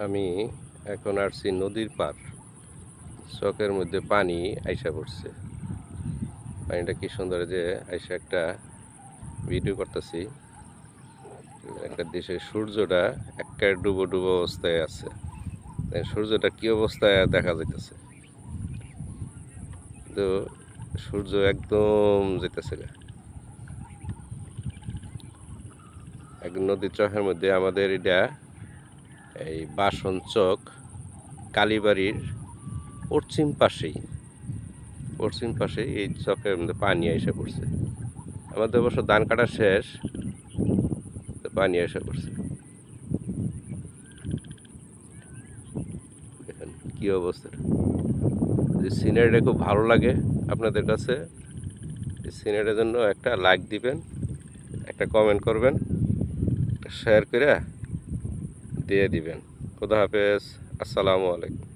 আমি এখন আসছি নদীর পার। চকের মধ্যে পানি আইসা পড়ছে। পানিটা কি সুন্দর যে আইসা একটা ভিডিও করতেছি। একটা দেশের সূর্যটা একেবারে ডুবো ডুবো অবস্থায় আছে। সূর্যটা কি অবস্থায় দেখা যাইতেছে, কিন্তু সূর্য একদম যেতেছে গা। এক নদীর চকের মধ্যে আমাদের এটা এই বাসন চক কালীবাড়ির পশ্চিম পাশেই এই চকের মধ্যে পানি এসে পড়ছে। আমাদের অবশ্য ধান কাটা শেষ, তো পানি এসে পড়ছে। দেখেন কি অবস্থা। এই সিনারিটা খুব ভালো লাগে আপনাদের কাছে। এই সিনারিটার জন্য একটা লাইক দিবেন, একটা কমেন্ট করবেন, একটা শেয়ার করে দিয়ে দিবেন। খোদা হাফেজ। আসসালামু আলাইকুম।